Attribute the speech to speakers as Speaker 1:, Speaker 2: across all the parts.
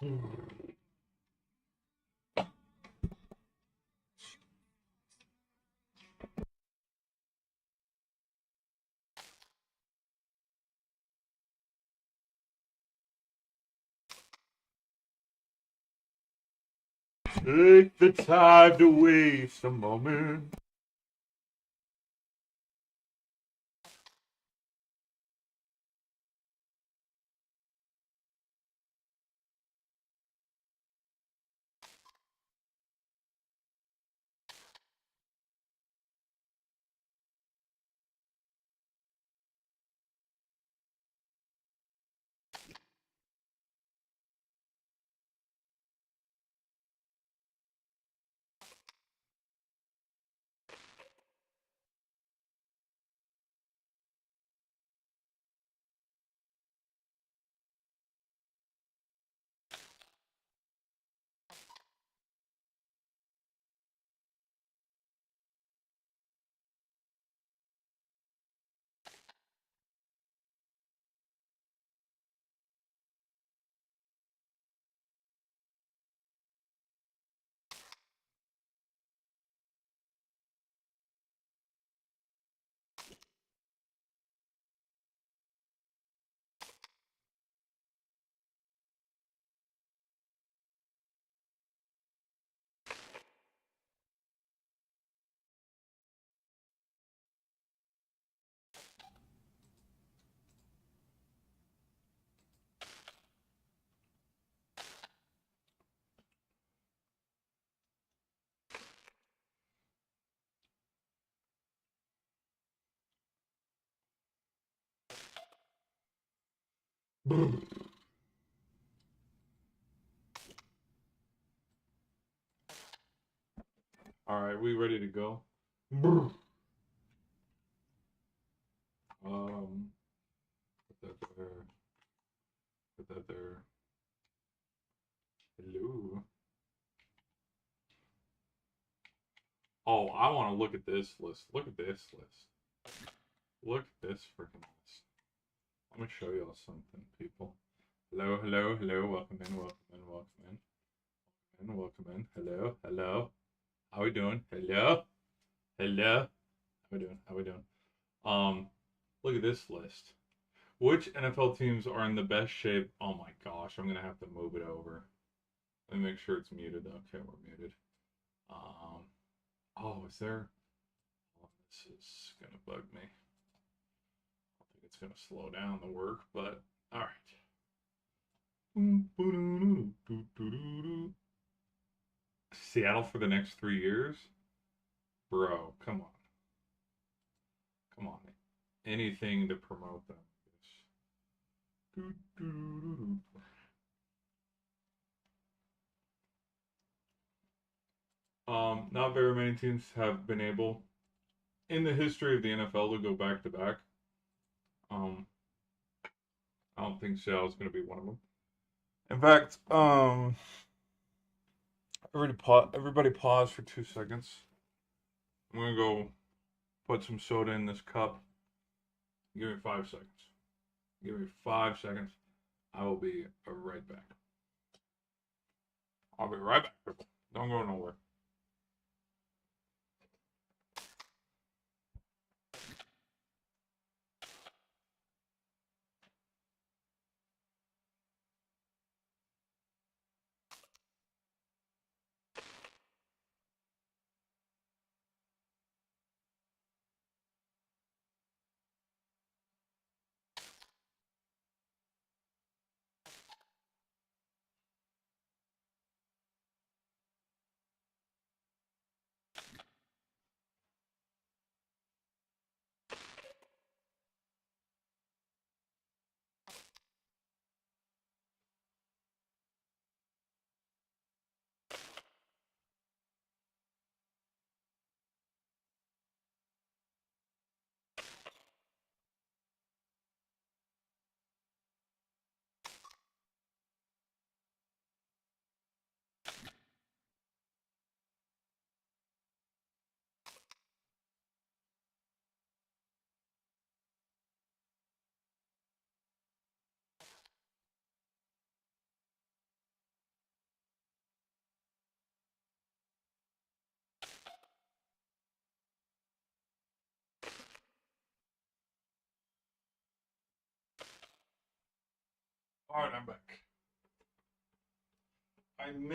Speaker 1: Take the time to waste a moment. All right, we ready to go? Put that there. Put that there. Hello. Oh, I want to look at this list. Look at this list. Look at this freaking list. Let me show y'all something, people. Hello, hello, hello. Welcome in, welcome in, welcome in. And welcome in. Hello, hello. How we doing? Hello, hello. How we doing? How we doing? Look at this list. Which NFL teams are in the best shape? Oh my gosh, I'm gonna have to move it over. Let me make sure it's muted. Okay, we're muted. Oh, is there? Oh, this is gonna bug me. I think it's gonna slow down the work, but all right. Seattle for the next 3 years, bro. Come on, come on. Anything to promote them. Not very many teams have been able in the history of the NFL to go back to back. Um, I don't think Seattle's going to be one of them. In fact, everybody pause for 2 seconds. I'm going to go put some soda in this cup. Give me 5 seconds. Give me 5 seconds. I will be right back. I'll be right back, people. Don't go nowhere. Alright, I'm back. I'm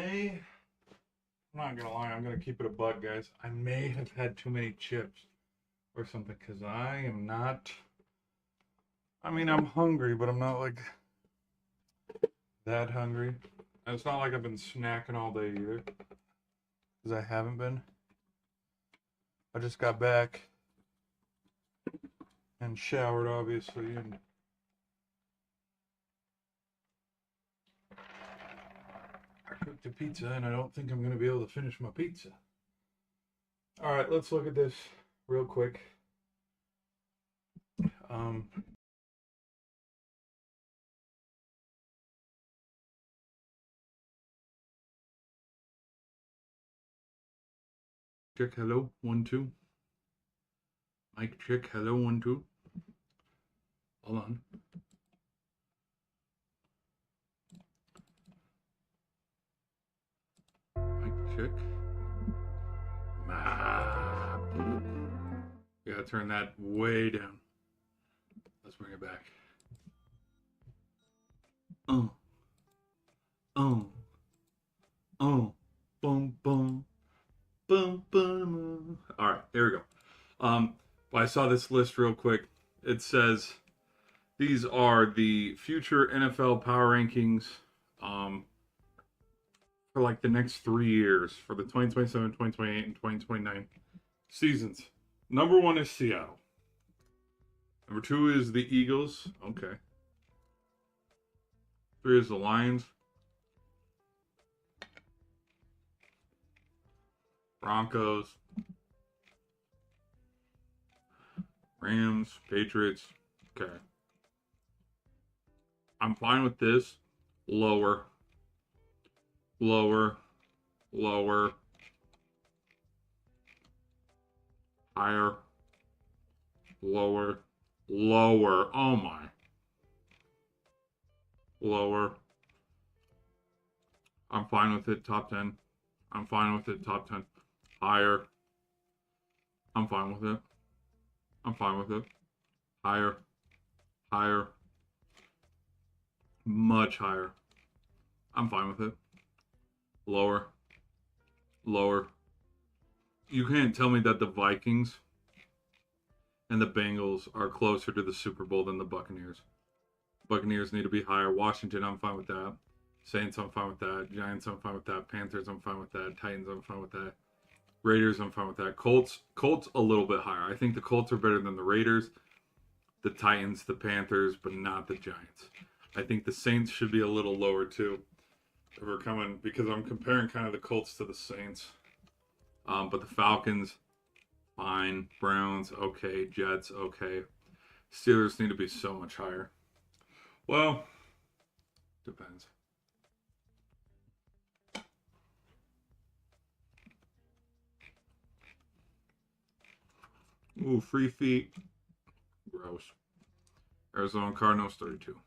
Speaker 1: not gonna lie, I'm gonna keep it a buck, guys. I may have had too many chips or something, because I am not. I mean, I'm hungry, but I'm not like that hungry. And it's not like I've been snacking all day either, because I haven't been. I just got back and showered, obviously, and I cooked a pizza, and I don't think I'm gonna be able to finish my pizza. All right, let's look at this real quick. Check, hello, 1 2. Mic check, hello, 1 2. Hold on. Mic check. You gotta turn that way down. Let's bring it back. Boom, boom, boom, boom. All right, there we go. Well, I saw this list real quick. It says these are the future NFL power rankings for like the next 3 years for the 2027, 2028, and 2029 seasons. Number 1 is Seattle. Number 2 is the Eagles. Okay. 3 is the Lions. Broncos. Rams. Patriots. Okay. I'm fine with this. Lower. Lower. Lower. Higher. Lower. Lower. Oh my. Lower. I'm fine with it. Top 10. I'm fine with it. Top 10. Higher. I'm fine with it. I'm fine with it. Higher. Higher. Much higher. I'm fine with it. Lower. Lower. You can't tell me that the Vikings and the Bengals are closer to the Super Bowl than the Buccaneers. Buccaneers need to be higher. Washington, I'm fine with that. Saints, I'm fine with that. Giants, I'm fine with that. Panthers, I'm fine with that. Titans, I'm fine with that. Raiders, I'm fine with that. Colts a little bit higher. I think the Colts are better than the Raiders, the Titans, the Panthers, but not the Giants. I think the Saints should be a little lower too. If we're coming, because I'm comparing kind of the Colts to the Saints. But the Falcons, fine. Browns, okay. Jets, okay. Steelers need to be so much higher. Well, depends. Ooh, free feet. Gross. Arizona Cardinals, 32.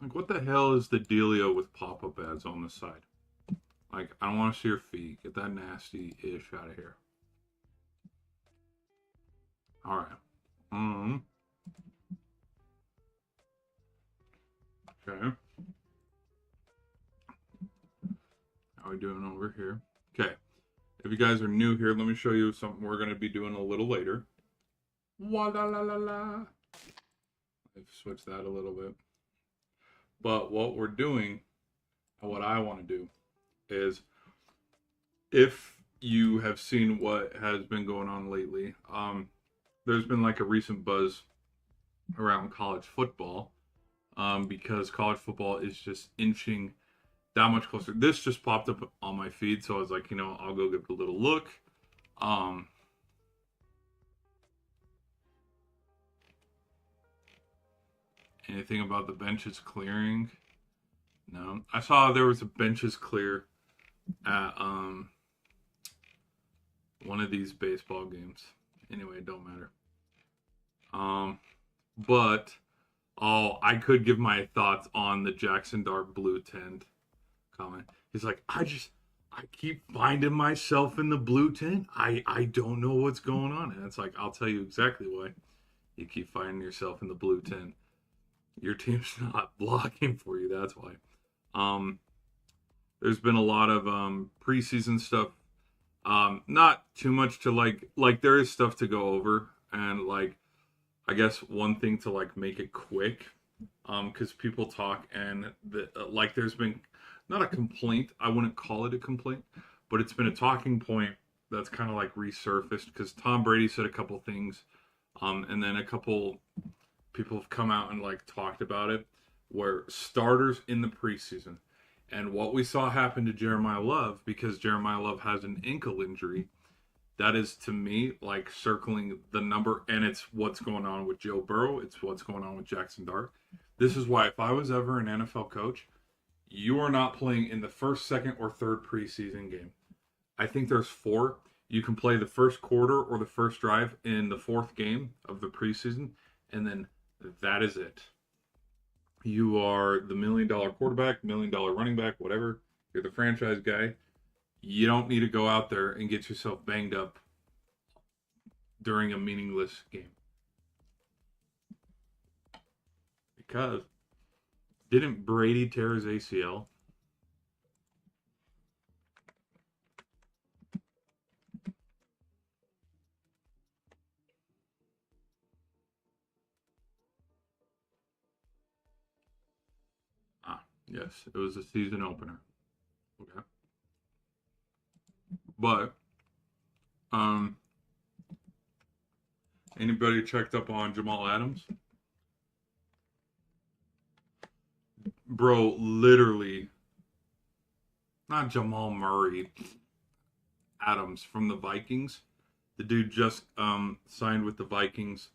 Speaker 1: Like, what the hell is the dealio with pop-up ads on the side? Like, I don't want to see your feet. Get that nasty-ish out of here. Alright. Okay. How are we doing over here? Okay. If you guys are new here, let me show you something we're going to be doing a little later. Wa-la-la-la-la. I've switched that a little bit. But what we're doing, and what I want to do, is if you have seen what has been going on lately, there's been like a recent buzz around college football, because college football is just inching that much closer. This just popped up on my feed, so I was like, I'll go give it a little look. Anything about the benches clearing? No. I saw there was a benches clear at one of these baseball games. Anyway, it don't matter. But I could give my thoughts on the Jackson Dart blue tent comment. He's like, I keep finding myself in the blue tent. I don't know what's going on. And it's like, I'll tell you exactly why you keep finding yourself in the blue tent. Your team's not blocking for you. That's why. Um, there's been a lot of preseason stuff. Not too much to like there is stuff to go over, and like I guess one thing to like make it quick, because people talk and like there's been not a complaint. I wouldn't call it a complaint, but it's been a talking point that's kind of like resurfaced because Tom Brady said a couple things, and then a couple people have come out and like talked about it, where starters in the preseason, and what we saw happen to Jeremiah Love because Jeremiah Love has an ankle injury. That is to me like circling the number, and it's what's going on with Joe Burrow. It's what's going on with Jackson Dart. This is why if I was ever an NFL coach, you are not playing in the first, second, or third preseason game. I think there's four. You can play the first quarter or the first drive in the fourth game of the preseason, and then that is it. You are the $1 million quarterback, $1 million running back, whatever. You're the franchise guy. You don't need to go out there and get yourself banged up during a meaningless game. Because didn't Brady tear his ACL? Ah, yes, it was a season opener. Okay. But anybody checked up on Jamal Adams? Bro, literally, not Jamal Murray, Adams from the Vikings. The dude just signed with the Vikings.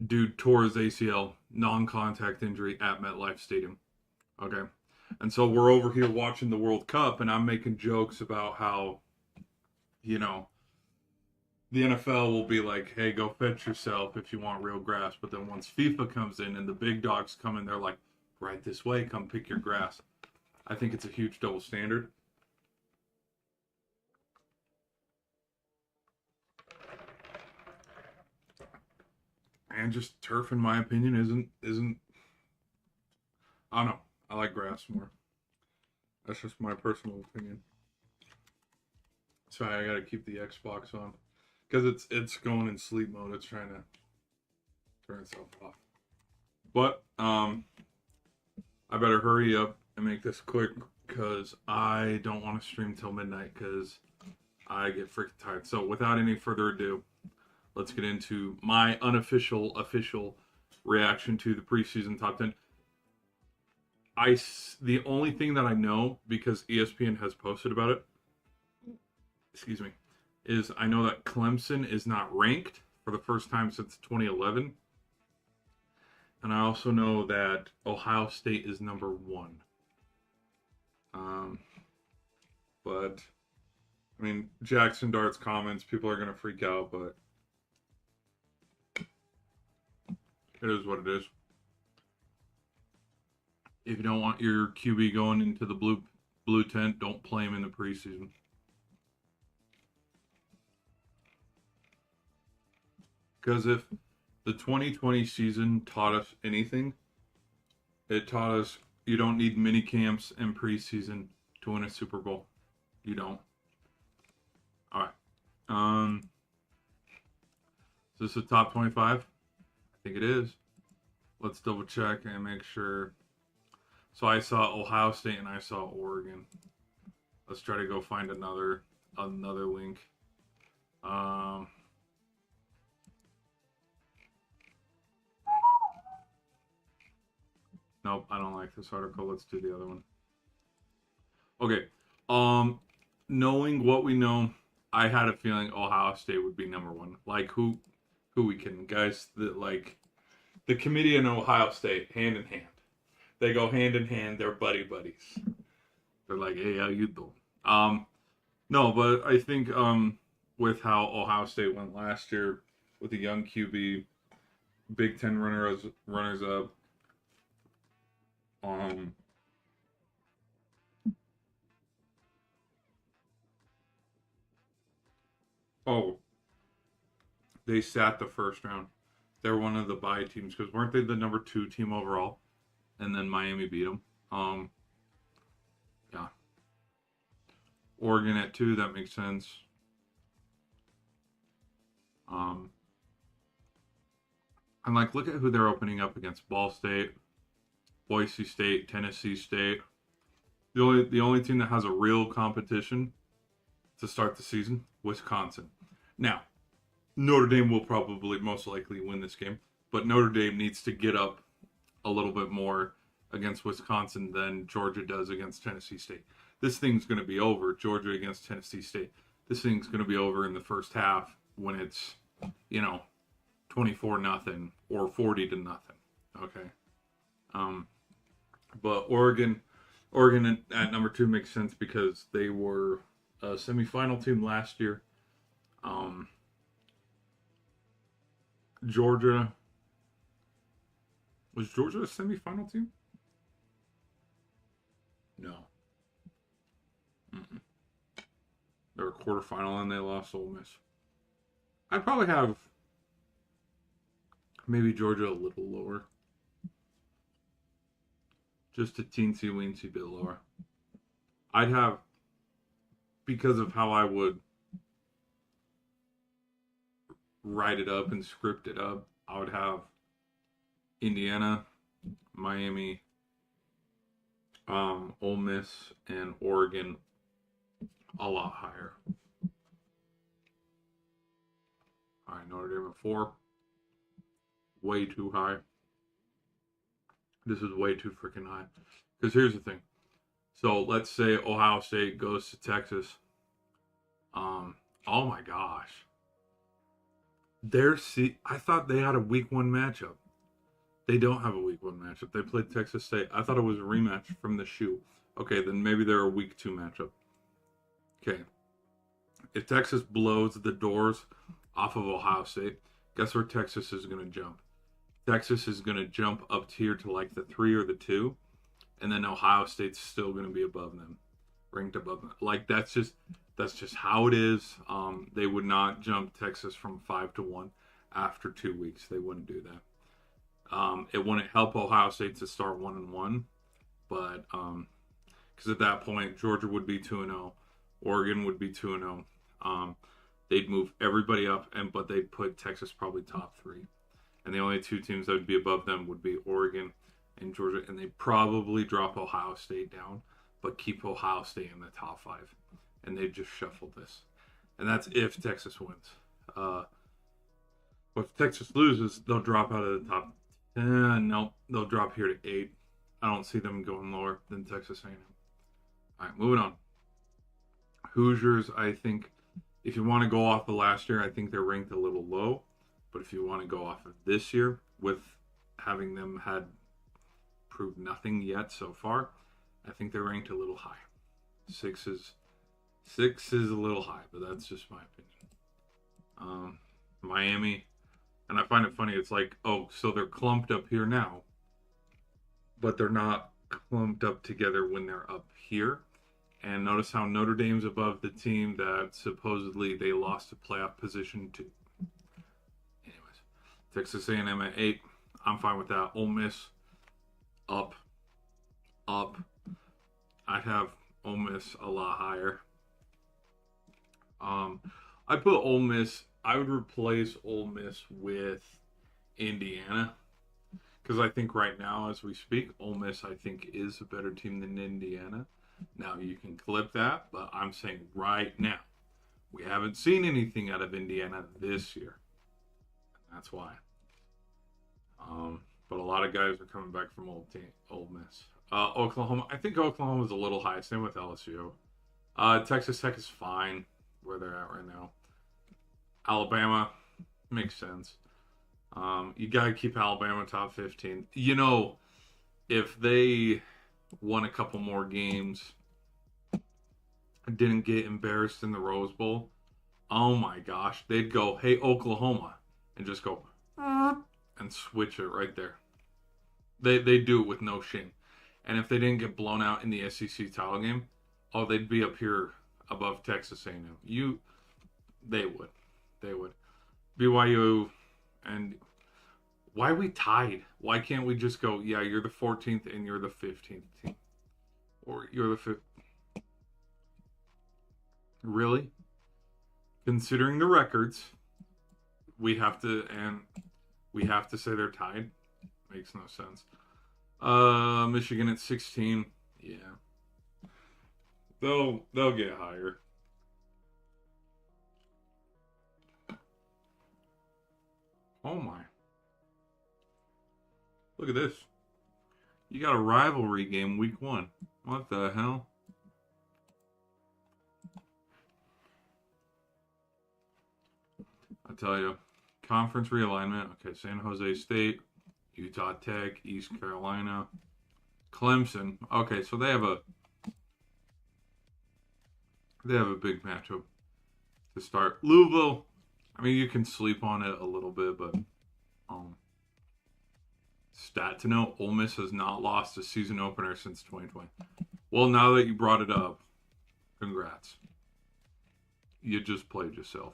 Speaker 1: Dude tore his ACL, non-contact injury at MetLife Stadium. Okay. And so we're over here watching the World Cup, and I'm making jokes about how, you know, the NFL will be like, hey, go fetch yourself if you want real grass. But then once FIFA comes in and the big dogs come in, they're like, right this way, come pick your grass. I think it's a huge double standard. And just turf, in my opinion, isn't. I don't know. I like grass more. That's just my personal opinion. Sorry, I gotta keep the Xbox on because it's going in sleep mode. It's trying to turn itself off. But I better hurry up and make this quick because I don't want to stream till midnight because I get freaking tired. So without any further ado, let's get into my unofficial official reaction to the preseason top 10. The only thing that I know because ESPN has posted about it, excuse me, is I know that Clemson is not ranked for the first time since 2011. And I also know that Ohio State is number 1. But I mean, Jackson Dart's comments, people are going to freak out, but it is what it is. If you don't want your QB going into the blue tent, don't play him in the preseason. Because if the 2020 season taught us anything, it taught us you don't need mini camps and preseason to win a Super Bowl. You don't. All right. Is this a top 25? I think it is. Let's double check and make sure. So I saw Ohio State and I saw Oregon. Let's try to go find another link. Nope, I don't like this article. Let's do the other one. Okay. Knowing what we know, I had a feeling Ohio State would be number 1. Like who we kidding, guys? That like the committee and Ohio State hand in hand. They go hand in hand. They're buddies. They're like, hey, how you doing? No, but I think with how Ohio State went last year with a young QB, Big Ten runners up. Oh, they sat the first round. They're one of the bye teams because weren't they the number 2 team overall? And then Miami beat them. Yeah. Oregon at 2, that makes sense. And like, look at who they're opening up against: Ball State, Boise State, Tennessee State. The only team that has a real competition to start the season, Wisconsin. Now, Notre Dame will probably most likely win this game, but Notre Dame needs to get up a little bit more against Wisconsin than Georgia does against Tennessee State. This thing's going to be over, Georgia against Tennessee State. This thing's going to be over in the first half when it's, 24-0 or 40-0. Okay. But Oregon at number 2 makes sense because they were a semifinal team last year. Georgia. Was Georgia a semifinal team? No. They were a quarterfinal and they lost to Ole Miss. I'd probably have maybe Georgia a little lower. Just a teensy-weensy bit lower. I'd have, because of how I would write it up and script it up, I would have Indiana, Miami, Ole Miss, and Oregon a lot higher. All right, Notre Dame at 4. Way too high. This is way too freaking high. Because here's the thing. So let's say Ohio State goes to Texas. Oh my gosh. I thought they had a week 1 matchup. They don't have a week 1 matchup. They played Texas State. I thought it was a rematch from the shoe. Okay, then maybe they're a week 2 matchup. Okay. If Texas blows the doors off of Ohio State, guess where Texas is going to jump? Texas is going to jump up here to like the 3 or the 2, and then Ohio State's still going to be above them, ranked above them. Like that's just how it is. They would not jump Texas from 5-1 after 2 weeks. They wouldn't do that. It wouldn't help Ohio State to start 1-1, but because at that point Georgia would be 2-0, Oregon would be 2-0. They'd move everybody up, but they'd put Texas probably top 3. And the only 2 teams that would be above them would be Oregon and Georgia. And they'd probably drop Ohio State down, but keep Ohio State in the top 5. And they'd just shuffle this. And that's if Texas wins. But if Texas loses, they'll drop out of the top 10. No, they'll drop here to 8. I don't see them going lower than Texas A&M. All right, moving on. Hoosiers, I think, if you want to go off the last year, I think they're ranked a little low. But if you want to go off of this year, with having them had proved nothing yet so far, I think they're ranked a little high. 6 is a little high, but that's just my opinion. Miami, and I find it funny. It's like, oh, so they're clumped up here now, but they're not clumped up together when they're up here. And notice how Notre Dame's above the team that supposedly they lost a playoff position to. Texas A&M at 8. I'm fine with that. Ole Miss, up. I'd have Ole Miss a lot higher. I put Ole Miss. I would replace Ole Miss with Indiana, because I think right now, as we speak, Ole Miss I think is a better team than Indiana. Now you can clip that, but I'm saying right now, we haven't seen anything out of Indiana this year. That's why. But a lot of guys are coming back from Ole Miss. Oklahoma, I think Oklahoma's a little high. Same with LSU. Texas Tech is fine where they're at right now. Alabama makes sense. You got to keep Alabama top 15. If they won a couple more games, didn't get embarrassed in the Rose Bowl, oh my gosh, they'd go, hey, Oklahoma, and just go, and switch it right there. They do it with no shame. And if they didn't get blown out in the SEC title game, oh, they'd be up here above Texas A&M. They would. BYU and Why are we tied? Why can't we just go, yeah, you're the 14th and you're the 15th team? Or you're the 5th. Really? Considering the records, we have to say they're tied. Makes no sense. Michigan at 16. Yeah. They'll get higher. Oh my. Look at this. You got a rivalry game week 1. What the hell? I tell you, conference realignment. Okay, San Jose State, Utah Tech, East Carolina, Clemson. Okay, so they have a big matchup to start. Louisville. I mean, you can sleep on it a little bit, but stat to note: Ole Miss has not lost a season opener since 2020. Well, now that you brought it up, congrats. You just played yourself.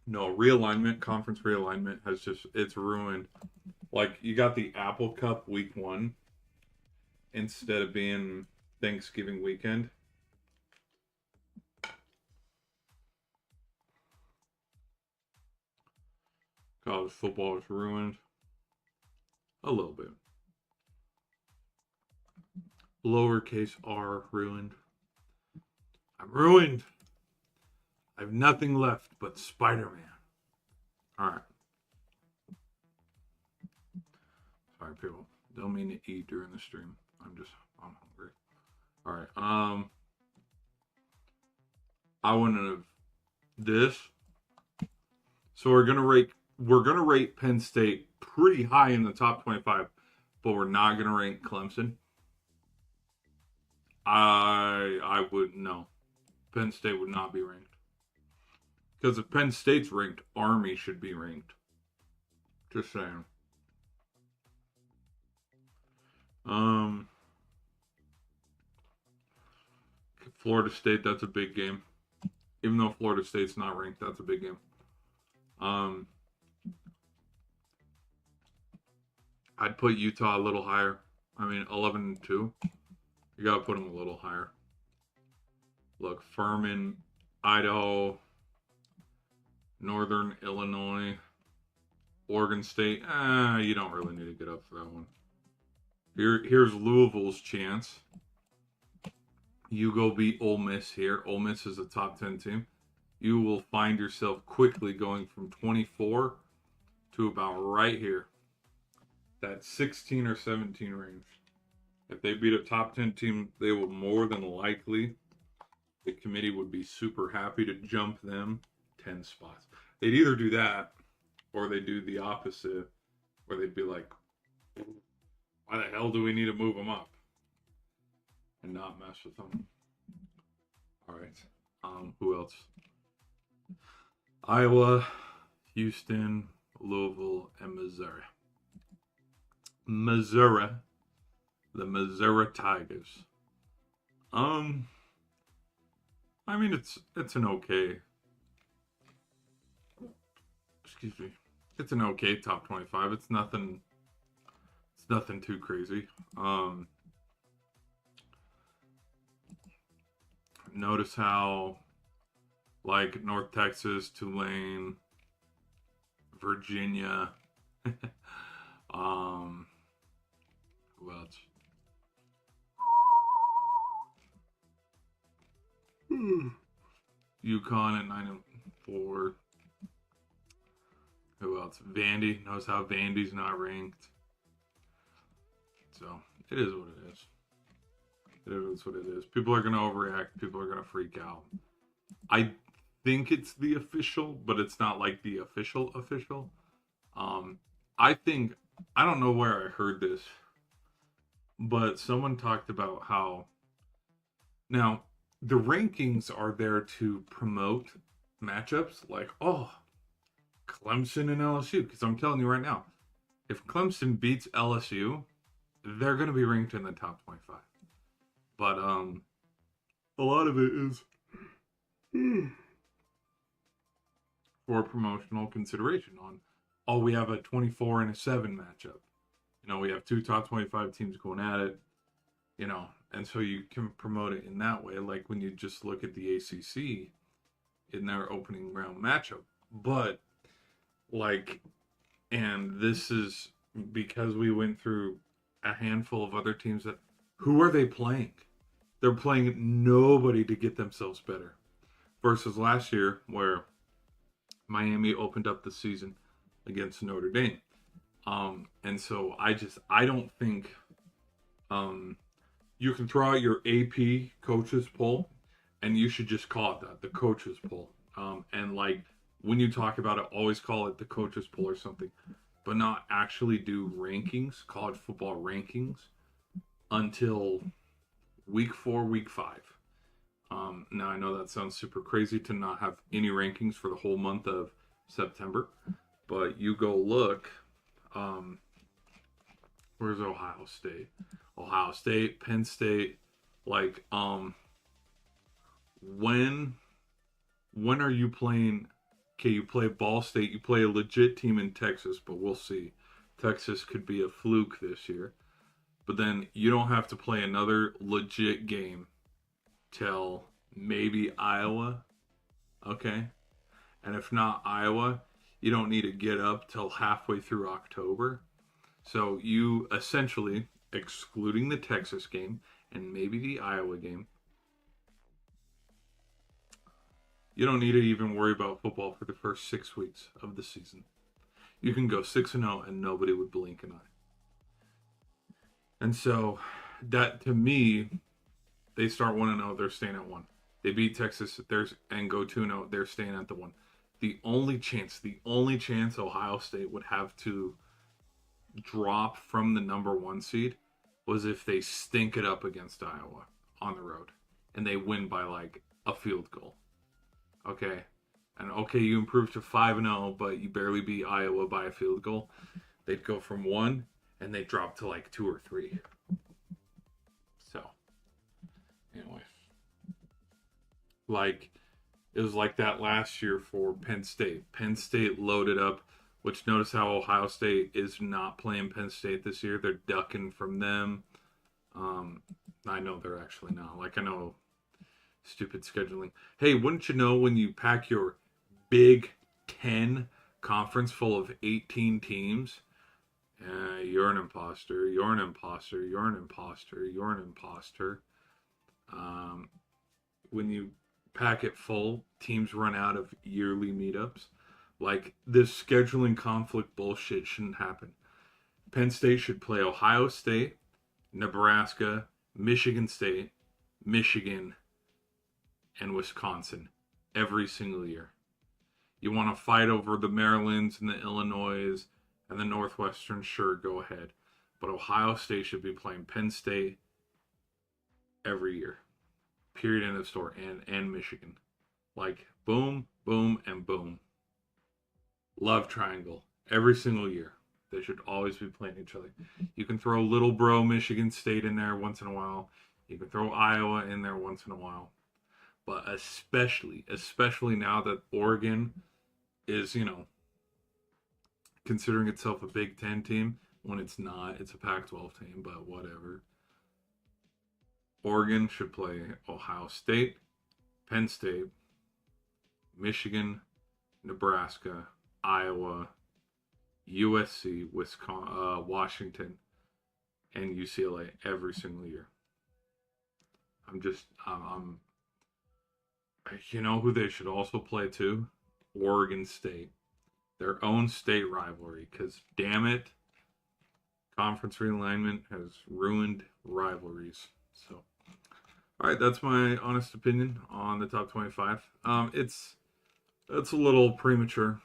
Speaker 1: No, realignment, conference realignment it's ruined. Like, you got the Apple Cup week 1 instead of being Thanksgiving weekend. College football is ruined. A little bit. Lowercase r ruined. I'm ruined. I have nothing left but Spider-Man. Alright. Sorry, people. Don't mean to eat during the stream. I'm hungry. Alright. I wanted to this. So we're gonna rate Penn State pretty high in the top 25, but we're not gonna rank Clemson. I would no. Penn State would not be ranked. Because if Penn State's ranked, Army should be ranked. Just saying. Florida State, that's a big game. Even though Florida State's not ranked, that's a big game. I'd put Utah a little higher. I mean, 11-2. You gotta put them a little higher. Look, Furman, Idaho, Northern Illinois, Oregon State. You don't really need to get up for that one. Here's Louisville's chance. You go beat Ole Miss here. Ole Miss is a top 10 team. You will find yourself quickly going from 24 to about right here. That 16 or 17 range. If they beat a top 10 team, they will more than likely, the committee would be super happy to jump them 10 spots. They'd either do that or they do the opposite, where they'd be like, why the hell do we need to move them up? And not mess with them. All right. Who else? Iowa, Houston, Louisville, and Missouri. Missouri. The Missouri Tigers. I mean, it's an okay. Excuse me. It's an okay top 25. It's nothing too crazy. Notice how, like, North Texas, Tulane, Virginia, who else? UConn at 9-4. Who else? Vandy. Knows how Vandy's not ranked. So, it is what it is. It is what it is. People are going to overreact. People are going to freak out. I think it's the official, but it's not like the official. I don't know where I heard this, but someone talked about how, now, the rankings are there to promote matchups like, oh, Clemson and LSU. Because I'm telling you right now, if Clemson beats LSU, they're going to be ranked in the top 25. But a lot of it is for promotional consideration on oh, we have a 24 and a 7 matchup. You know, we have two top 25 teams going at it, you know, and so you can promote it in that way. Like when you just look at the ACC in their opening round matchup. But, like, and this is because we went through a handful of other teams that, who are they playing? They're playing nobody to get themselves better. Versus last year, where Miami opened up the season against Notre Dame. And so I don't think you can throw out your AP coaches poll, and you should just call it that, the coaches poll. And like when you talk about it, always call it the coaches poll or something, but not actually do rankings, college football rankings, until week 4, week 5. Now I know that sounds super crazy to not have any rankings for the whole month of September, but you go look. Where's Ohio State? Ohio State, Penn State. Like, when are you playing? Okay, you play Ball State. You play a legit team in Texas, but we'll see. Texas could be a fluke this year. But then you don't have to play another legit game till maybe Iowa. Okay? And if not Iowa, you don't need to get up till halfway through October. So you essentially, excluding the Texas game and maybe the Iowa game, you don't need to even worry about football for the first 6 weeks of the season. You can go 6-0 and nobody would blink an eye. And so that, to me, they start 1-0, they're staying at 1. They beat Texas and go 2-0, they're staying at the 1. The only chance Ohio State would have to drop from the number 1 seed was if they stink it up against Iowa on the road and they win by like a field goal. Okay. And okay, you improve to 5-0, but you barely beat Iowa by a field goal. They'd go from 1 and they drop to like 2 or 3. So, anyway. Like, it was like that last year for Penn State. Penn State loaded up, which notice how Ohio State is not playing Penn State this year. They're ducking from them. I know they're actually not. Like, I know, stupid scheduling. Hey, wouldn't you know, when you pack your Big 10 conference full of 18 teams, you're an imposter, you're an imposter, you're an imposter, you're an imposter. When you pack it full, teams run out of yearly meetups. Like, this scheduling conflict bullshit shouldn't happen. Penn State should play Ohio State, Nebraska, Michigan State, Michigan, and Wisconsin every single year. You want to fight over the Marylands and the Illinois and the Northwestern, sure, go ahead. But Ohio State should be playing Penn State every year. Period, end of story. And Michigan. Like, boom, boom, and boom. Love triangle. Every single year. They should always be playing each other. You can throw little bro Michigan State in there once in a while. You can throw Iowa in there once in a while. But especially now that Oregon is, you know, considering itself a Big Ten team, when it's not. It's a Pac-12 team, but whatever. Oregon should play Ohio State, Penn State, Michigan, Nebraska, Iowa, USC, Wisconsin, Washington, and UCLA every single year. You know who they should also play too? Oregon State. Their own state rivalry, because damn it, conference realignment has ruined rivalries. So, all right, that's my honest opinion on the top 25. It's a little premature,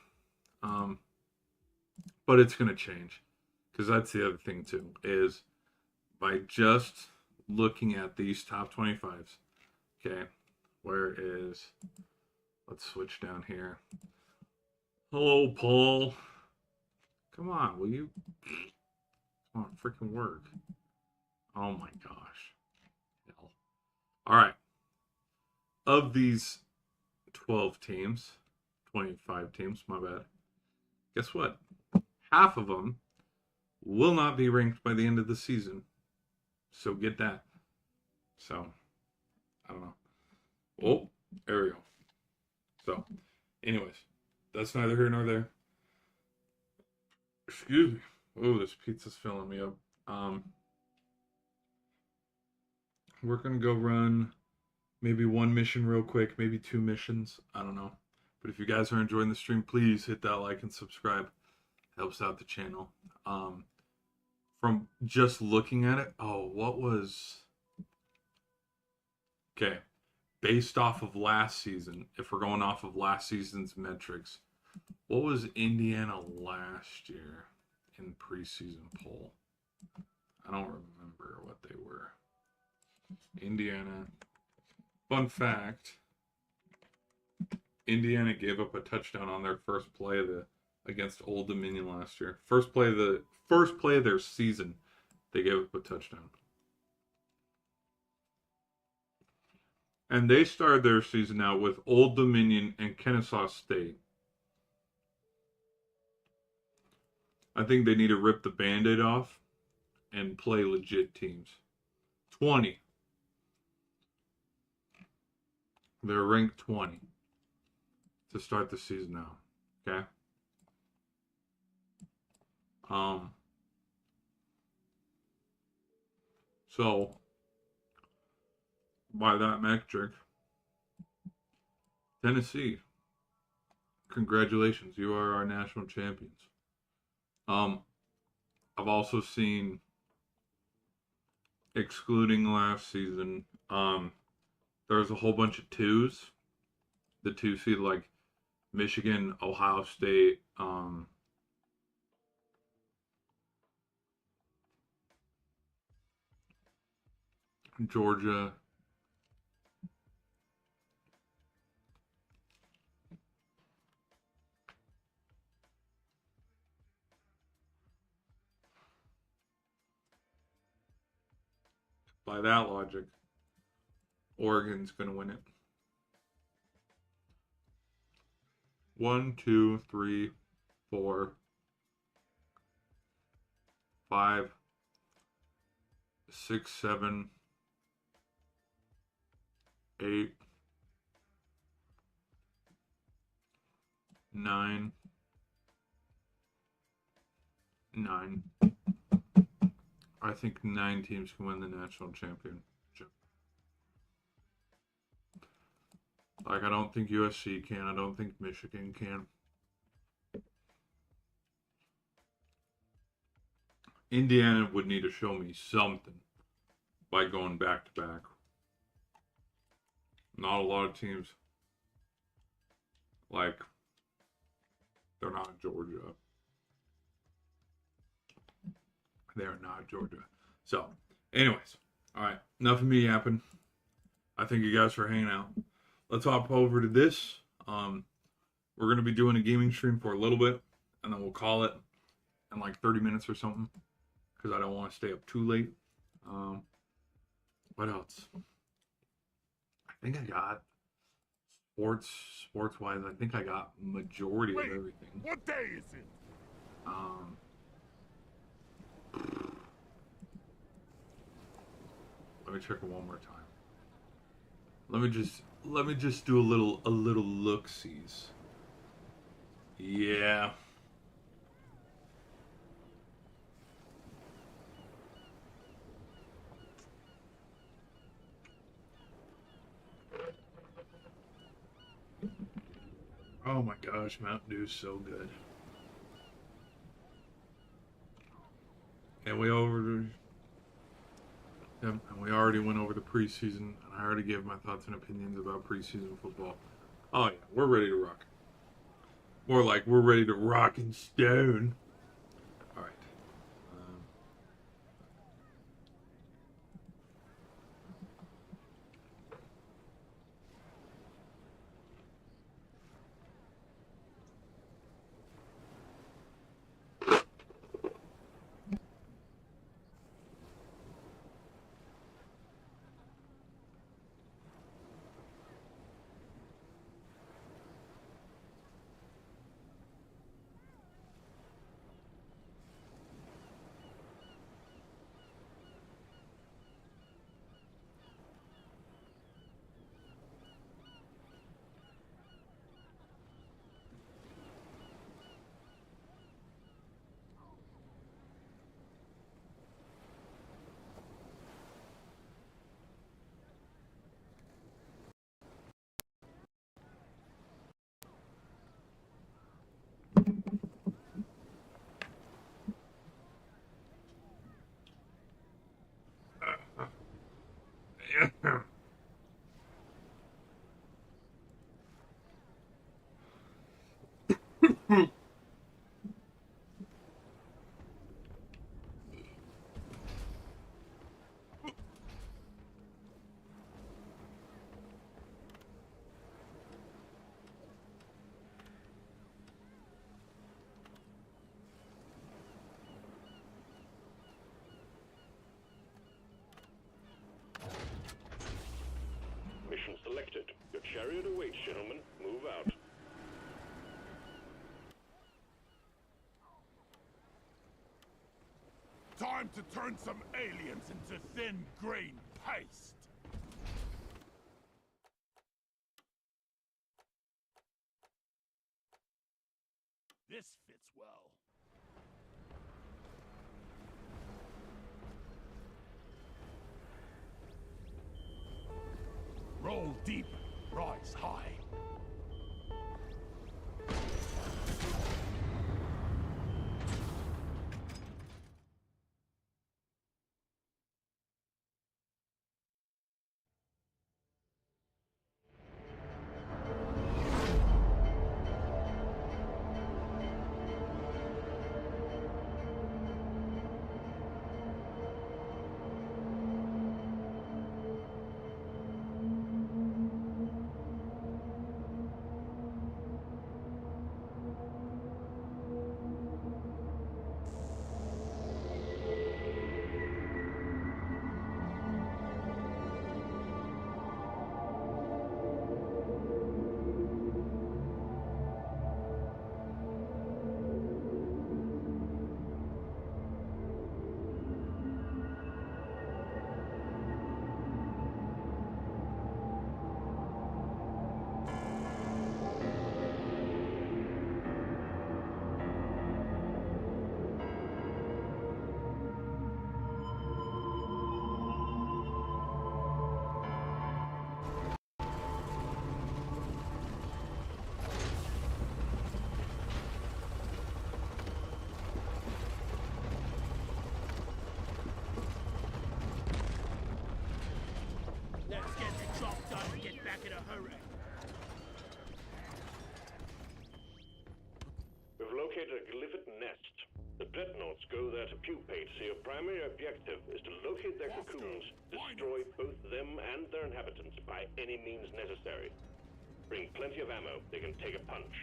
Speaker 1: but it's going to change, because that's the other thing too, is by just looking at these top 25s. Okay, where is? Let's switch down here. Hello, Paul. Come on, will you? Come on, freaking work. Oh my gosh. Hell. All right. Of these 12 teams, 25 teams, my bad. guess what? Half of them will not be ranked by the end of the season. So get that. So, I don't know. Oh, there we go. So, anyways, that's neither here nor there. Excuse me. Oh, this pizza's filling me up. We're gonna go run maybe one mission real quick, maybe two missions. I don't know. But if you guys are enjoying the stream, please hit that like and subscribe. Helps out the channel. From just looking at it, what was... Okay, based off of last season, if we're going off of last season's metrics, what was Indiana last year in preseason poll? I don't remember what they were. Indiana. Fun fact, Indiana gave up a touchdown on their first play against Old Dominion last year. First play of their season, they gave up a touchdown. And they started their season out with Old Dominion and Kennesaw State. I think they need to rip the Band-Aid off and play legit teams. 20. They're ranked 20 to start the season now. Okay? So, by that metric, Tennessee, congratulations, you are our national champions. I've also seen, excluding last season, there's a whole bunch of twos. The 2 seed, like Michigan, Ohio State, Georgia. By that logic, Oregon's going to win it. 1, 2, 3, 4, 5, 6, 7, 8, 9. I think 9 teams can win the national championship. Like, I don't think USC can. I don't think Michigan can. Indiana would need to show me something by going back to back. Not a lot of teams. Like, they're not Georgia. They're not Georgia. So, anyways. Alright, enough of me yapping. I thank you guys for hanging out. Let's hop over to this. We're going to be doing a gaming stream for a little bit, and then we'll call it in like 30 minutes or something, because I don't want to stay up too late. What else? I think I got sports-wise, I think I got majority of everything.
Speaker 2: What day is it?
Speaker 1: Let me check it one more time. Let me just do a little look-sees. Yeah. Oh my gosh, Mountain Dew is so good. And we already went over the preseason, and I already gave my thoughts and opinions about preseason football. Oh yeah, we're ready to rock. More like we're ready to rock and stone. All right.
Speaker 2: Mission selected. Your chariot awaits, gentlemen. Move out.
Speaker 3: Time to turn some aliens into thin green paste. This fits well. Roll deep, rise high.
Speaker 4: Let's get the job done and get back in a hurry.
Speaker 2: We've located a glyphid nest. The dreadnoughts go there to pupate, so your primary objective is to locate their cocoons, destroy both them and their inhabitants by any means necessary. Bring plenty of ammo. They can take a punch.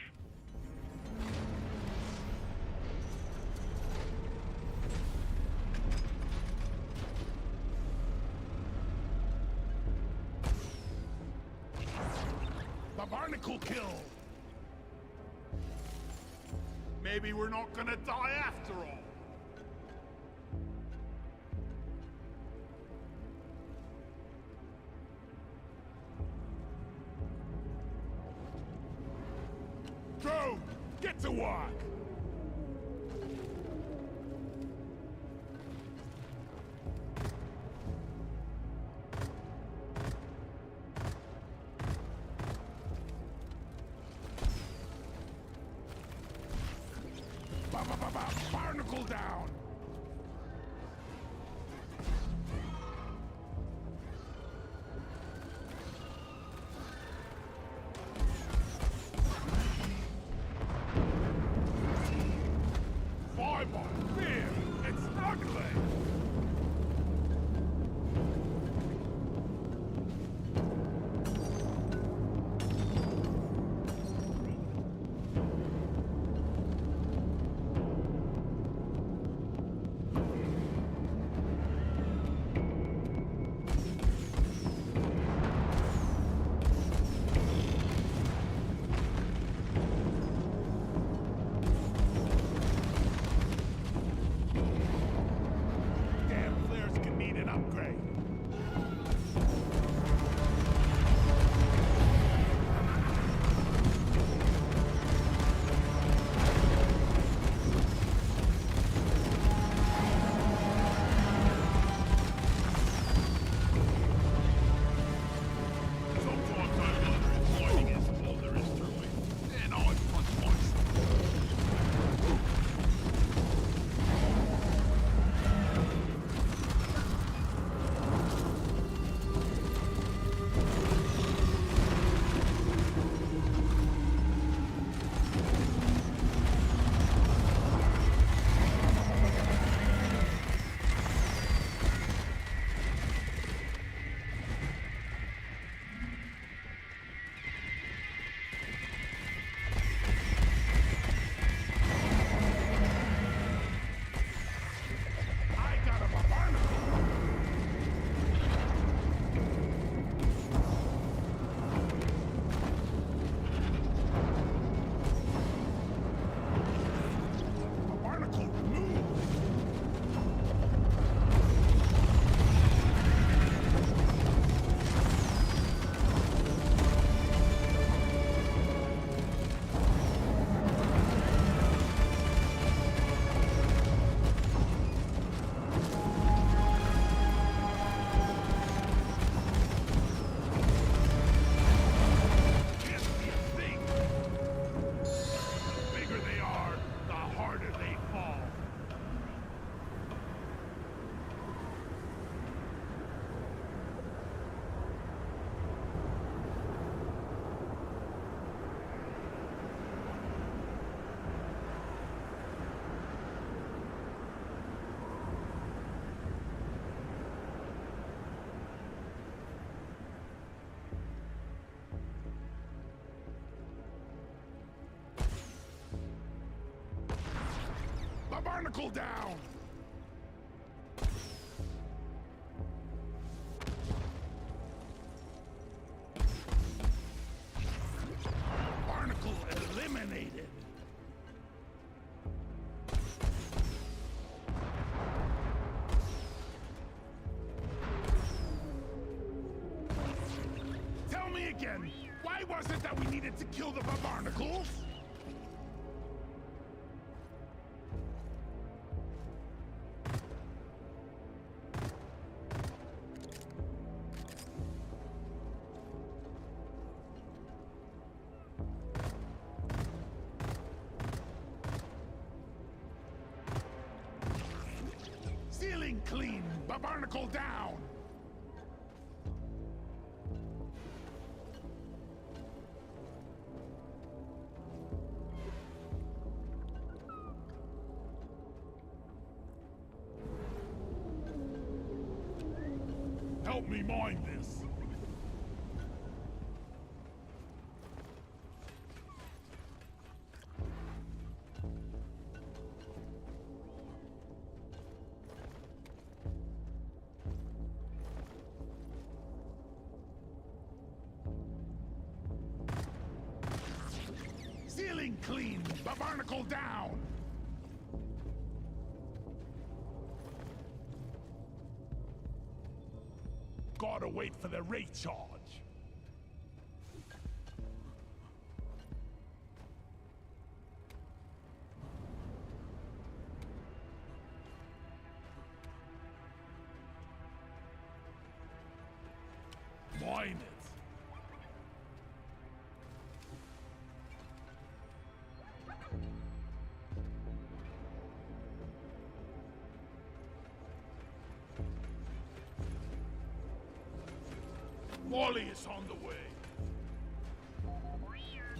Speaker 3: The barnacle kill! Maybe we're not gonna die after all. Go! Get to work! Barnacle down! Fireball! Fear! It's ugly! Barnacle down! Barnacle eliminated! Tell me again, why was it that we needed to kill the barnacles? Ceiling clean, barnacle down! Help me mind this. Ceiling clean, barnacle down! Gotta wait for the recharge. Mine it. Wally is on the way.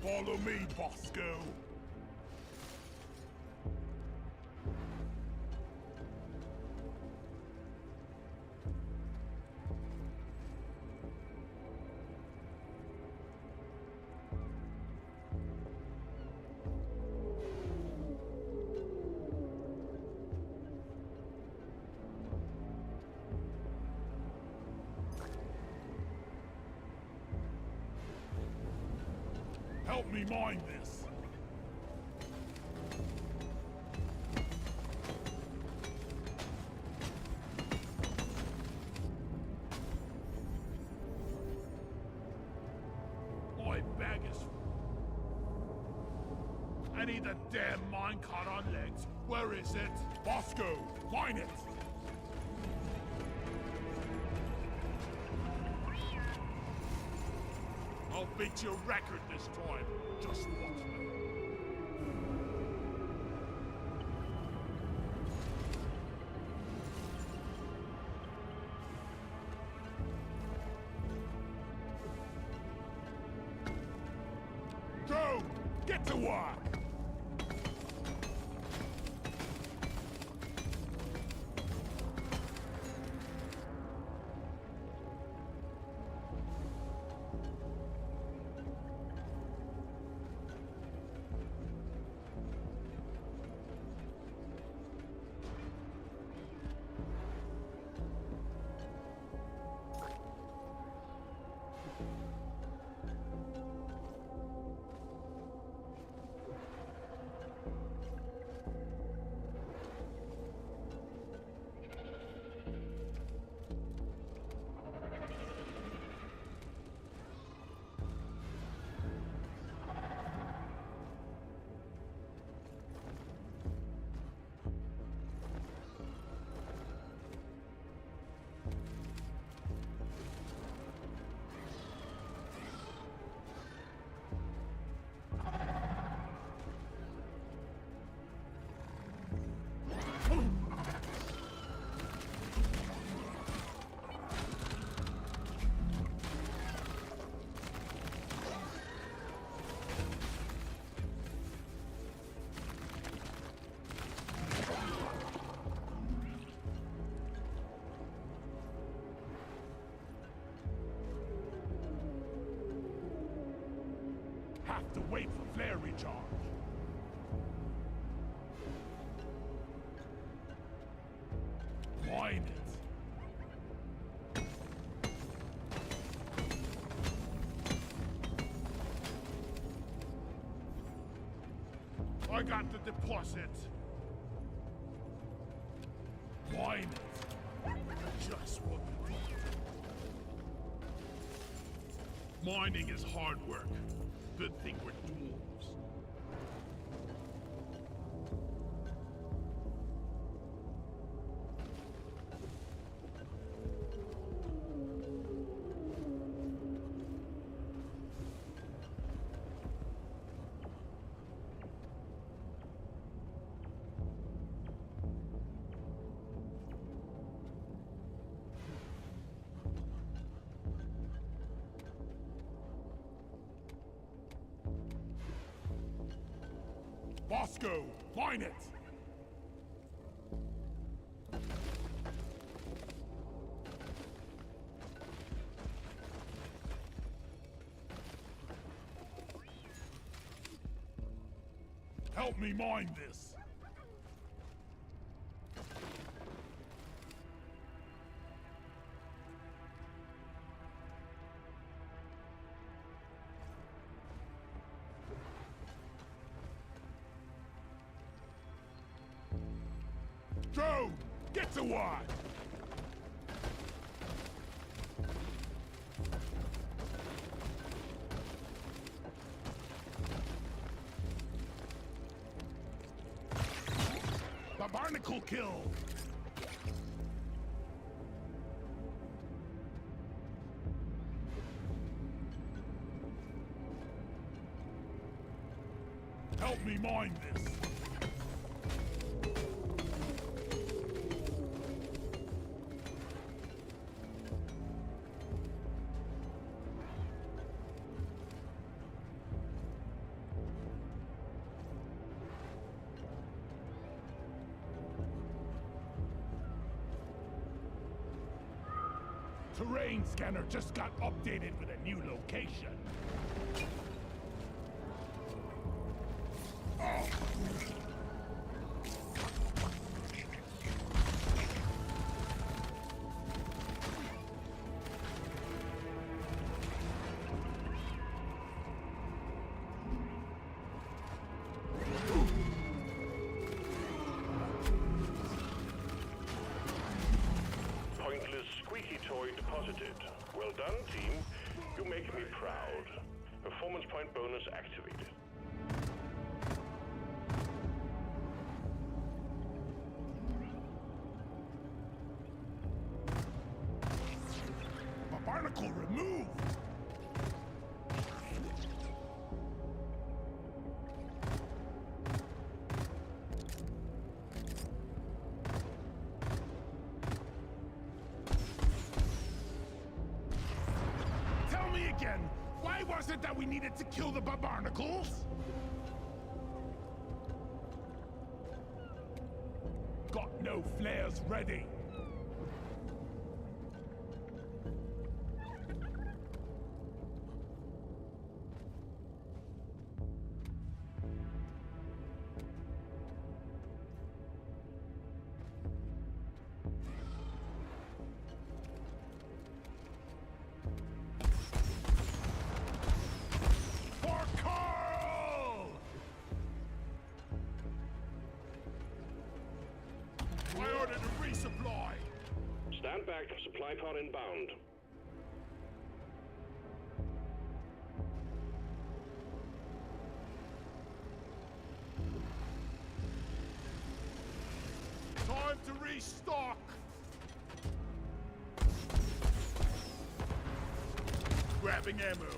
Speaker 3: Follow me, Bosco. Help me mind this. My bag is... I need the damn minecart on legs. Where is it? Bosco, mine it! I'll beat your record this time. Just watch me. Go! Get to work! Have to wait for flare recharge. Mine it. I got the deposit. Mine it. Just what we want. Mining is hard work. Good thing we're dwarves. Bosco, mine it! Help me mine this! Joe, get to work! The barnacle kill! Help me mine this! Terrain scanner just got updated with a new location. Oh.
Speaker 2: Pointless squeaky toy deposited. Well done, team. You make me proud. Performance point bonus activated.
Speaker 3: A barnacle removed! Tell me again, why was it that we needed to kill the barnacles? Got no flares ready. For Carl! I ordered a resupply.
Speaker 2: Stand back. Supply pod inbound.
Speaker 3: Time to restock. Grabbing ammo.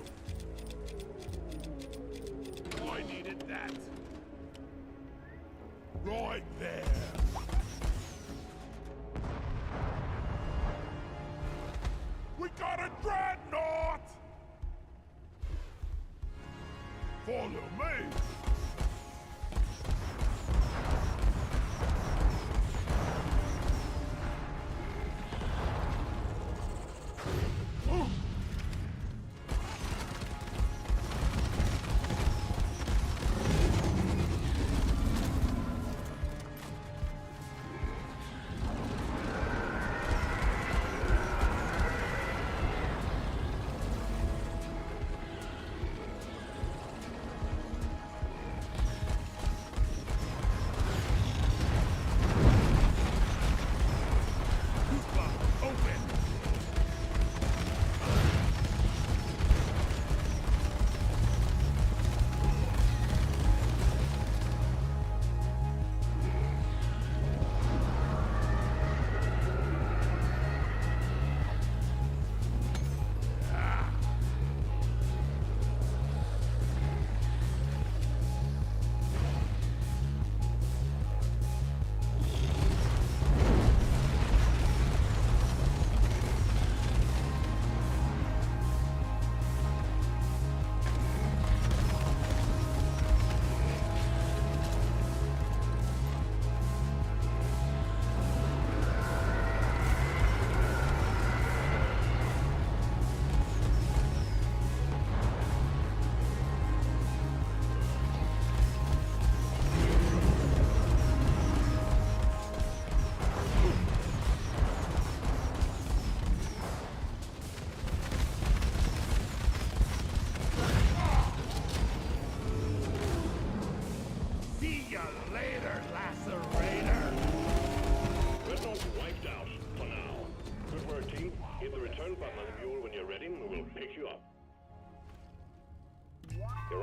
Speaker 3: I needed that. Right there. We got a dreadnought! Follow me.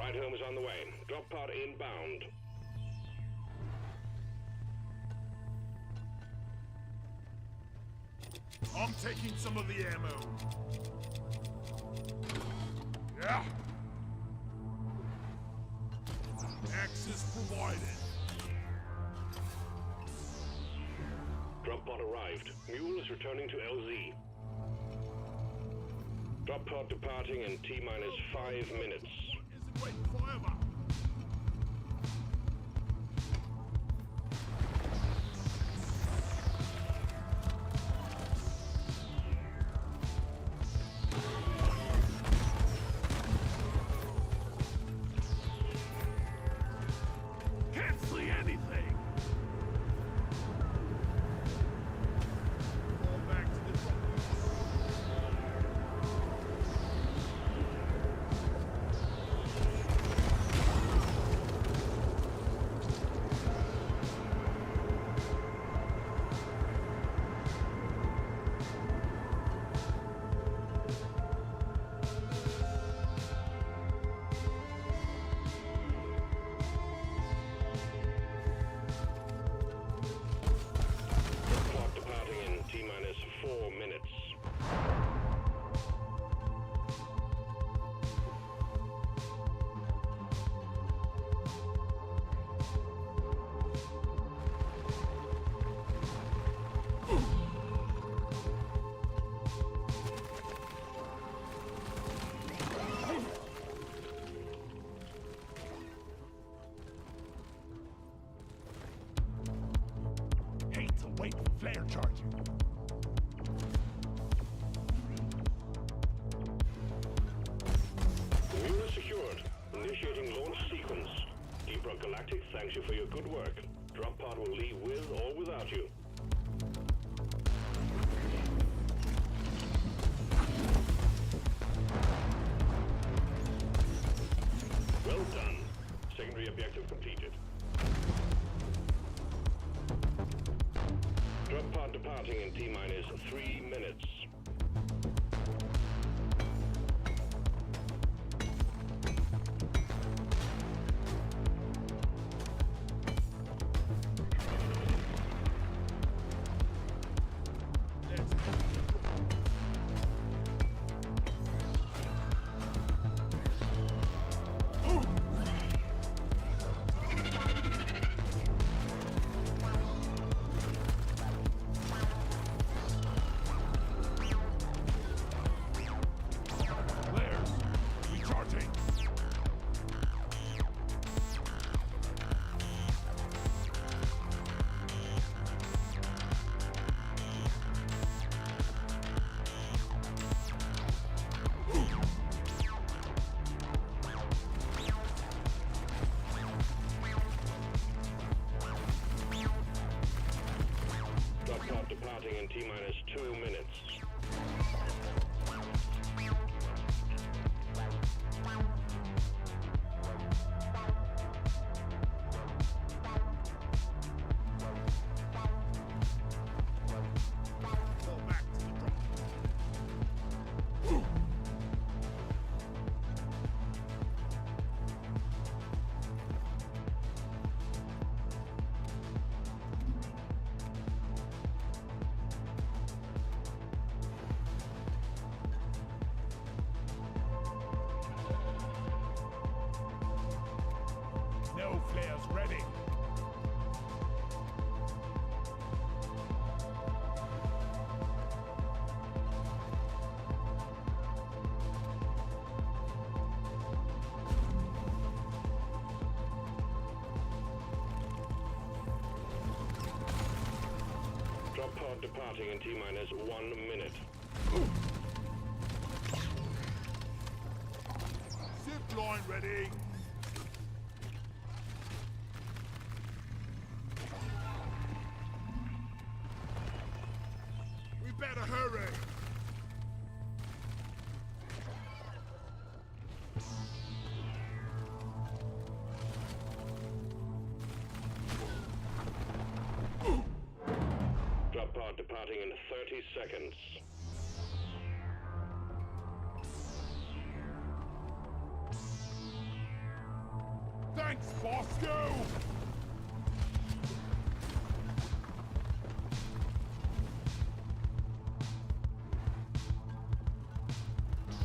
Speaker 2: ride home is on the way. Drop pod inbound.
Speaker 3: I'm taking some of the ammo. Yeah. Access provided.
Speaker 2: Drop pod arrived. Mule is returning to LZ. Drop pod departing in T-minus 5 minutes.
Speaker 3: Isn't waiting forever. Can't see anything. Fall back to the drop.
Speaker 2: Pod departing in T-minus 4 minutes.
Speaker 3: Hate to wait for flare charging.
Speaker 2: Mule is secured. Initiating launch sequence. Deep Rock Galactic thanks you for your good work. Drop pod will leave with or without you. Well done. Secondary objective completed. Drop pod departing in T-minus 3 minutes.
Speaker 3: Let's go. Flares. Recharging.
Speaker 2: Drop pod departing in T-minus 2 minutes.
Speaker 3: Fall back to the drop. No flares ready.
Speaker 2: Drop pod departing in T-minus 1 minute.
Speaker 3: Zip line ready. We better hurry.
Speaker 2: Drop pod departing in 30 seconds.
Speaker 3: Bosco!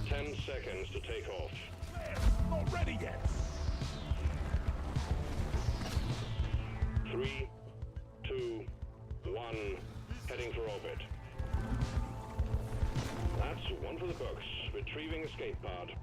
Speaker 2: 10 seconds to take off.
Speaker 3: Not ready yet!
Speaker 2: 3, 2, 1, heading for orbit. That's one for the books. Retrieving escape pod.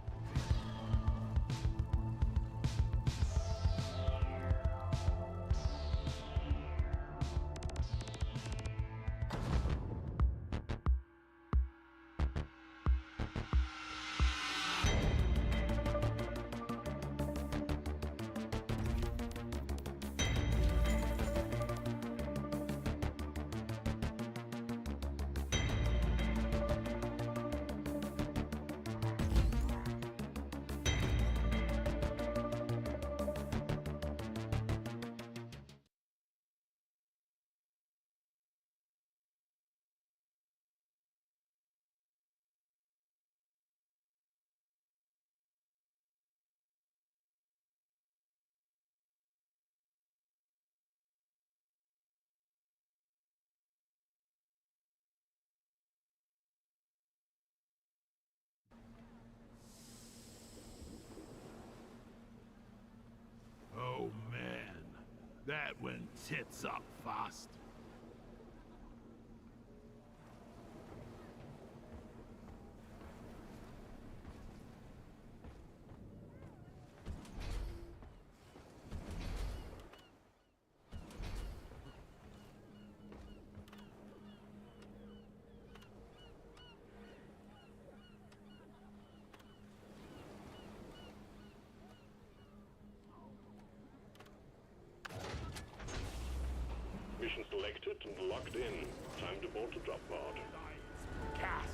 Speaker 3: Oh man, that went tits up fast.
Speaker 2: Mission selected and locked in. Time to board the drop pod.
Speaker 3: Cast.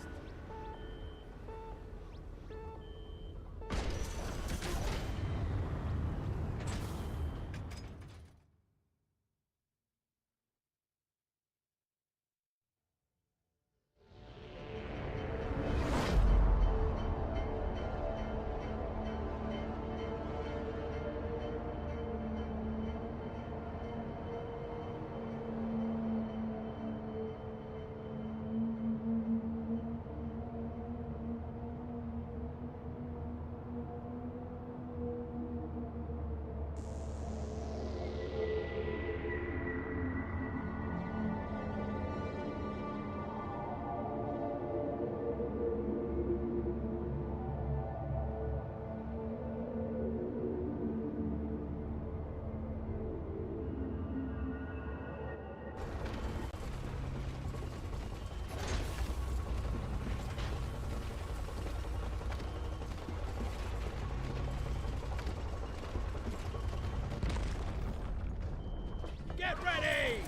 Speaker 4: Get ready!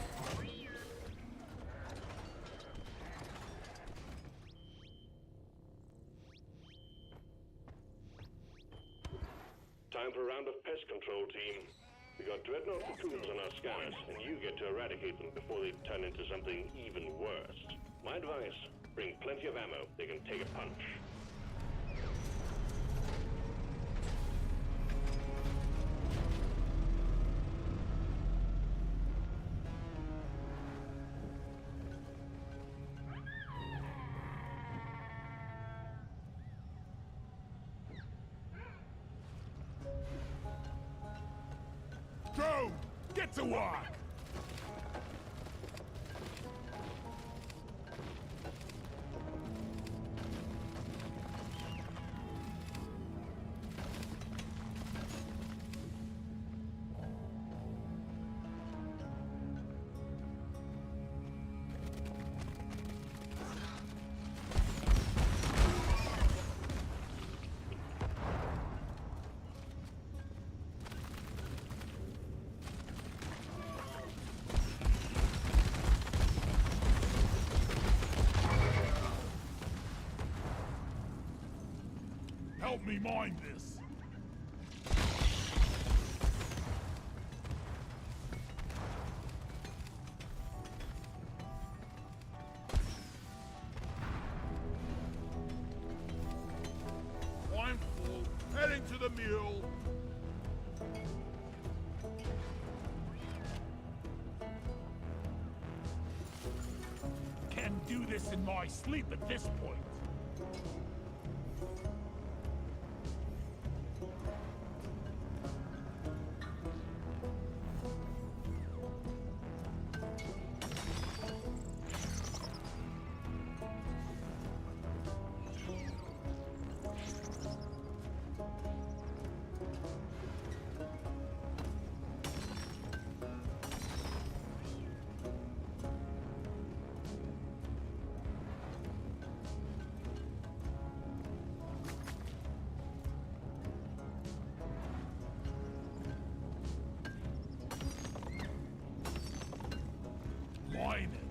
Speaker 2: Time for a round of pest control, team. We got dreadnought cocoons on our scanners, and you get to eradicate them before they turn into something even worse. My advice, bring plenty of ammo. They can take a punch.
Speaker 3: Go! Get to work! Help me mind this. I'm full. Heading to the mule. do this in my sleep at this point. Line it.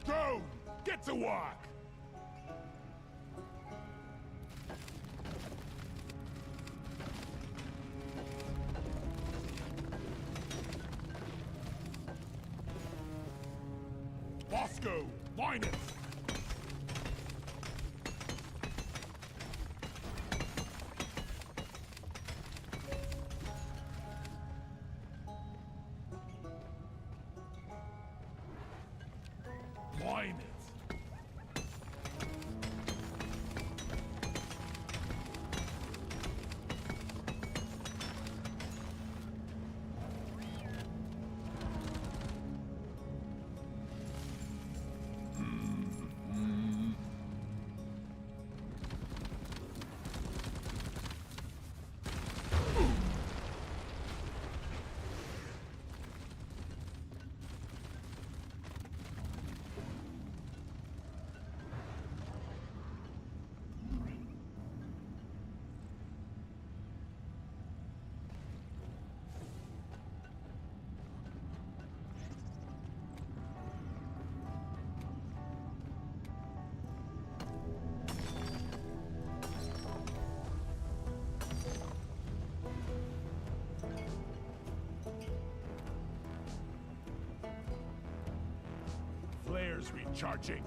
Speaker 3: Go! Get to work! Bosco, line it! Line it! Flares recharging.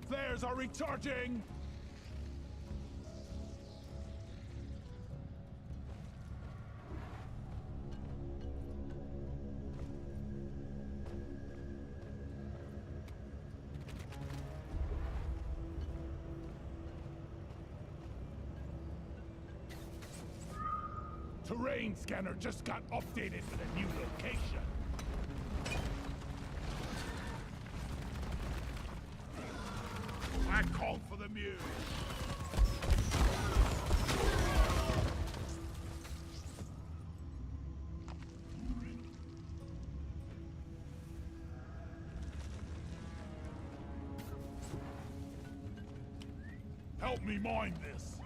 Speaker 3: Flares are recharging! Terrain scanner just got updated with a new location. I called for the muse. Help me mine this.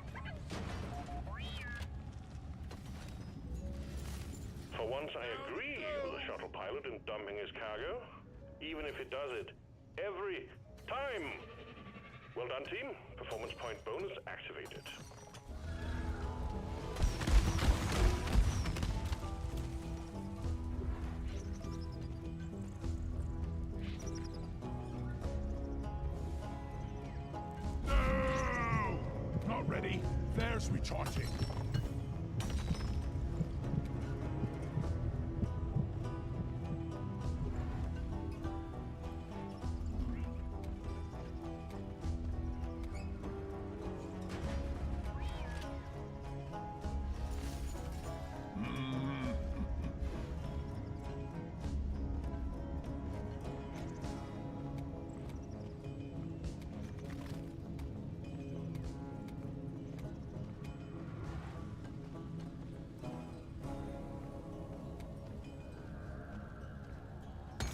Speaker 2: For once, I agree with the shuttle pilot in dumping his cargo, even if it does it every time. Well done, team. Performance point bonus activated.
Speaker 3: No! Not ready. Flares recharging.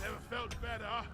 Speaker 3: Never felt better.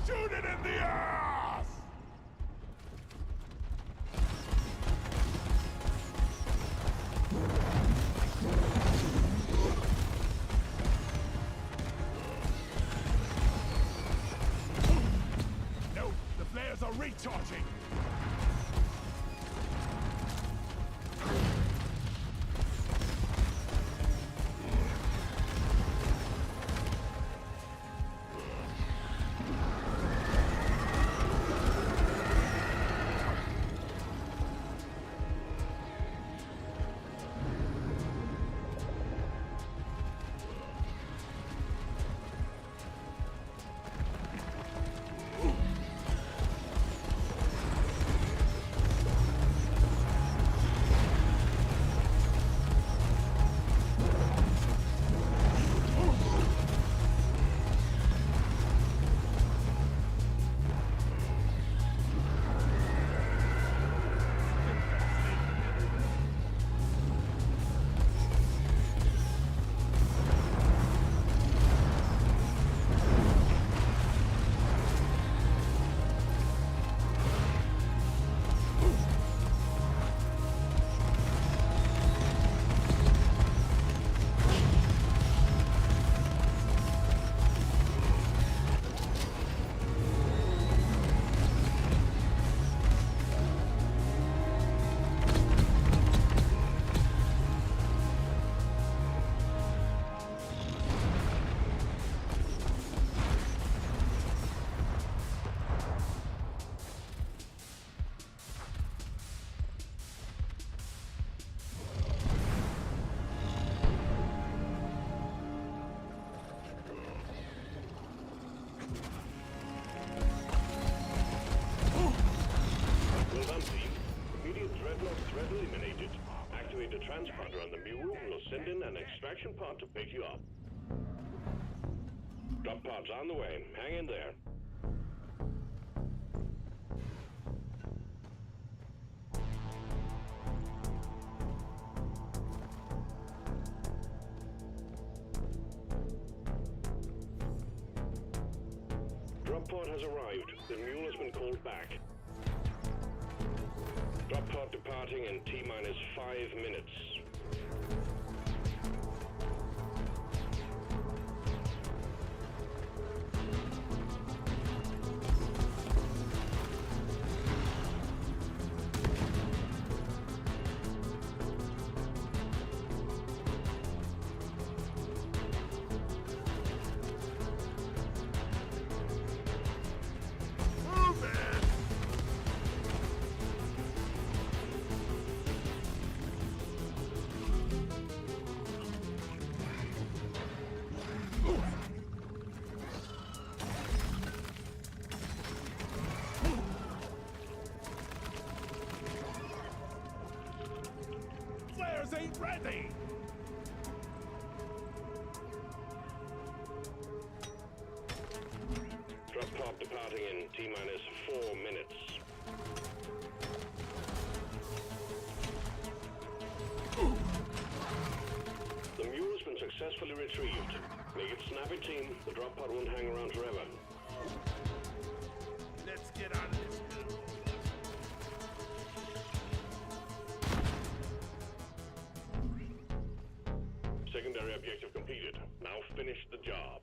Speaker 3: Shoot it in the ass! No, the flares are recharging.
Speaker 2: find a transponder on the mule, we'll send in an extraction pod to pick you up. Drop pod's on the way. Hang in there. Drop pod has arrived. The mule has been called back. Drop pod departing in T-minus 5 minutes.
Speaker 3: Flares ain't ready!
Speaker 2: Drop pod departing in T-minus 4 minutes. The mule's been successfully retrieved. Make it snappy, team. The drop pod won't hang around forever.
Speaker 3: Let's get out of this hell.
Speaker 2: Secondary objective completed. Now finish the job.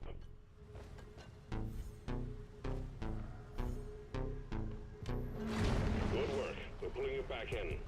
Speaker 2: Good work. We're pulling you back in.